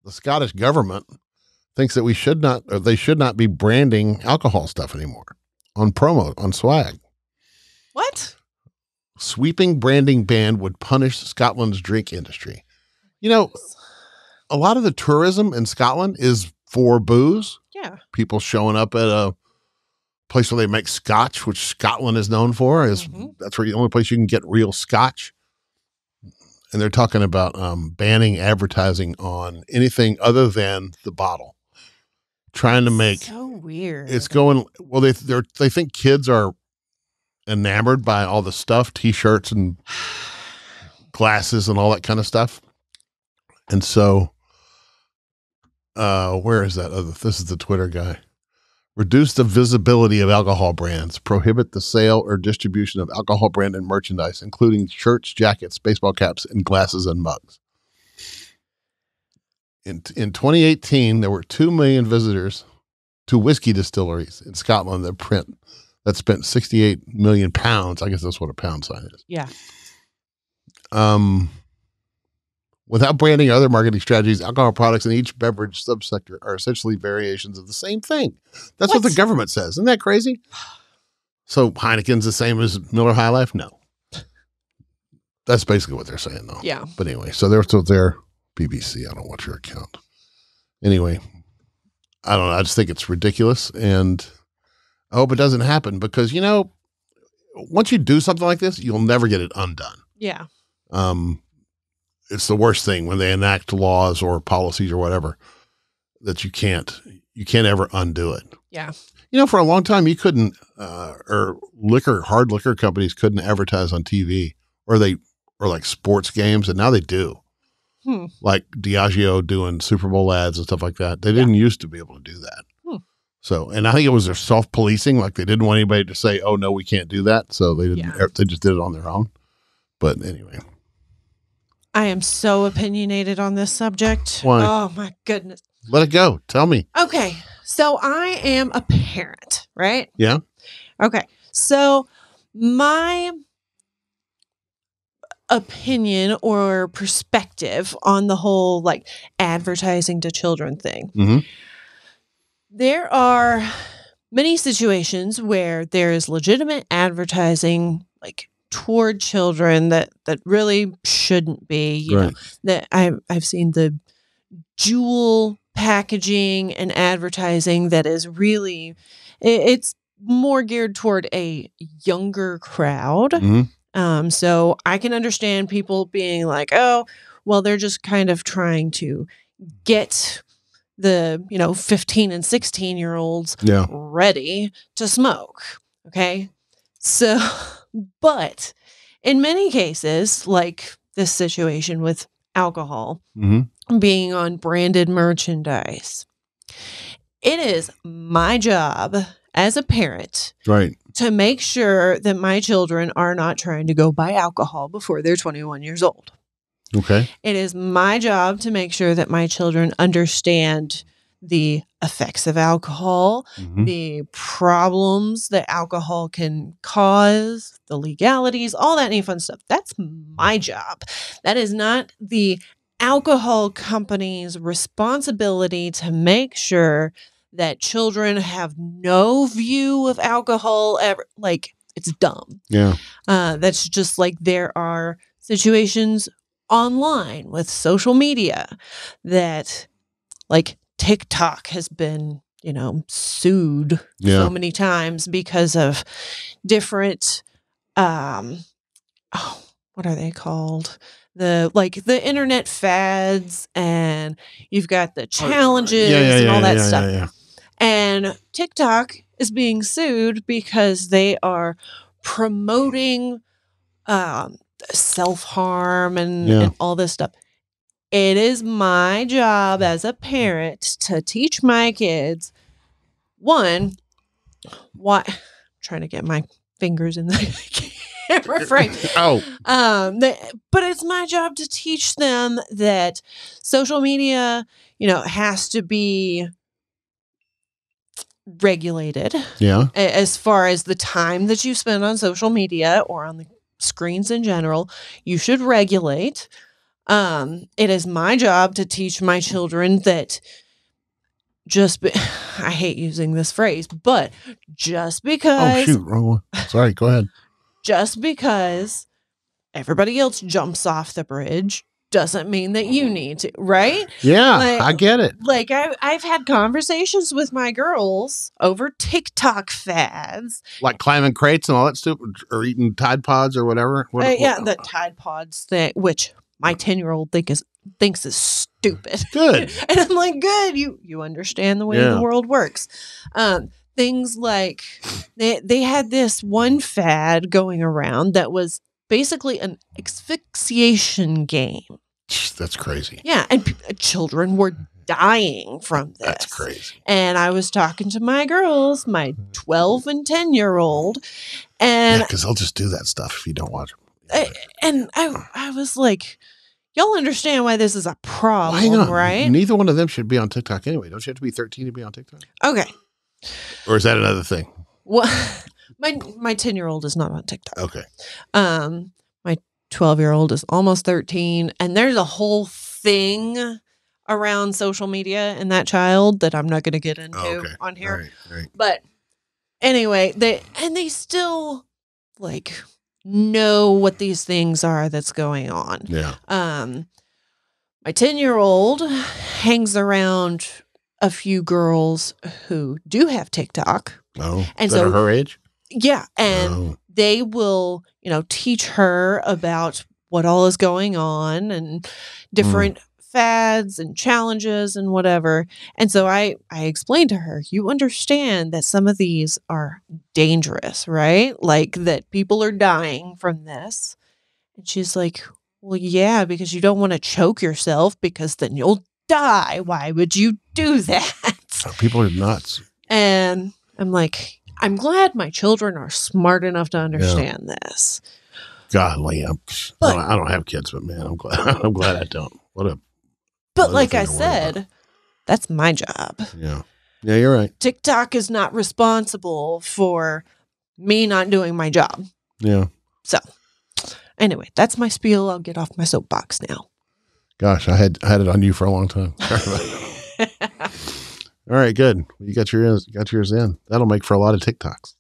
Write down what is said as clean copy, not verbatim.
the Scottish government thinks that they should not be branding alcohol stuff anymore on promo, on swag. What? Sweeping branding ban would punish Scotland's drink industry. You know, a lot of the tourism in Scotland is for booze. Yeah. People showing up at a place where they make scotch, which Scotland is known for. That's where the only place you can get real scotch. And they're talking about banning advertising on anything other than the bottle. Trying to make so weird. It's going well. They think kids are enamored by all the stuff, T-shirts and glasses and all that kind of stuff. And so, where is that? This is the Twitter guy. Reduce the visibility of alcohol brands. Prohibit the sale or distribution of alcohol branded merchandise, including shirts, jackets, baseball caps, and glasses and mugs. In 2018, there were 2 million visitors to whiskey distilleries in Scotland that spent 68 million pounds. I guess that's what a pound sign is. Yeah. Without branding or other marketing strategies, alcohol products in each beverage subsector are essentially variations of the same thing. That's what the government says. Isn't that crazy? So Heineken's the same as Miller High Life? No. That's basically what they're saying, though. Yeah. But anyway, so they're BBC. I don't watch your account. Anyway, I don't know. I just think it's ridiculous, and I hope it doesn't happen because, you know, once you do something like this, you'll never get it undone. Yeah. It's the worst thing when they enact laws or policies or whatever that you can't ever undo it. Yeah. You know, for a long time you couldn't, or hard liquor companies couldn't advertise on TV or like sports games, and now they do. Like Diageo doing Super Bowl ads and stuff like that. They didn't used to be able to do that. So, and I think it was their self-policing. Like they didn't want anybody to say, "Oh no, we can't do that." So they didn't. Yeah. They just did it on their own. But anyway, I am so opinionated on this subject. Why? Oh my goodness. Let it go. Tell me. Okay, so I am a parent, right? Yeah. Okay, so my opinion or perspective on the whole like advertising to children thing. Mm-hmm. There are many situations where there is legitimate advertising like toward children that really shouldn't be. You know, that I've seen the jewel packaging and advertising that is really it's more geared toward a younger crowd. Mm-hmm. So I can understand people being like, oh, well, they're just kind of trying to get the, 15 and 16-year-olds ready to smoke. Okay. So, but in many cases, like this situation with alcohol being on branded merchandise, it is my job as a parent to make sure that my children are not trying to go buy alcohol before they're 21 years old. Okay. It is my job to make sure that my children understand the effects of alcohol, the problems that alcohol can cause, the legalities, all that neat fun stuff. That's my job. That is not the alcohol company's responsibility to make sure that children have no view of alcohol ever. Like, it's dumb. Yeah. That's just like there are situations online with social media that like TikTok has been, sued so many times because of different, what are they called? The internet fads, and you've got the challenges and all that stuff. Yeah. And TikTok is being sued because they are promoting self-harm and all this stuff. It is my job as a parent to teach my kids, one, why I'm trying to get my fingers in the camera frame. But it's my job to teach them that social media, has to be regulated. Yeah. As far as the time that you spend on social media or on the screens in general, you should regulate. It is my job to teach my children that I hate using this phrase, but just because. Oh, shoot. Wrong one. Sorry. Go ahead. Just because everybody else jumps off the bridge doesn't mean that you need to, right? Yeah, I get it. Like I've had conversations with my girls over TikTok fads. Like climbing crates and all that stuff, or eating Tide Pods or whatever. The Tide Pods thing, which my 10-year-old thinks is stupid. Good. And I'm like, good. You understand the way the world works. Things like they had this one fad going around that was basically an asphyxiation game. That's crazy. Yeah, and children were dying from this. That's crazy. And I was talking to my girls, my 12 and 10-year-old, and because they'll just do that stuff if you don't watch them. And I was like, y'all understand why this is a problem, right? Neither one of them should be on TikTok anyway. Don't you have to be 13 to be on TikTok? Okay. Or is that another thing? Well, my 10-year-old is not on TikTok. Okay. My 12-year-old is almost 13, and there's a whole thing around social media and that child that I'm not going to get into on here. Right. But anyway, they still like know what these things are that's going on. Yeah. My 10-year-old hangs around a few girls who do have TikTok. Oh, and so her age? Yeah. And they will, teach her about what all is going on and different fads and challenges and whatever. And so I explained to her, you understand that some of these are dangerous, right? Like that people are dying from this. And she's like, well, yeah, because you don't want to choke yourself because then you'll die. Why would you do that? People are nuts. And I'm like, I'm glad my children are smart enough to understand this. God, I don't have kids, but man, I'm glad I don't. But like I said, that's my job. Yeah. Yeah, you're right. TikTok is not responsible for me not doing my job. Yeah. So anyway, that's my spiel. I'll get off my soapbox now. Gosh, I had it on you for a long time. All right, good. You got yours in. That'll make for a lot of TikToks.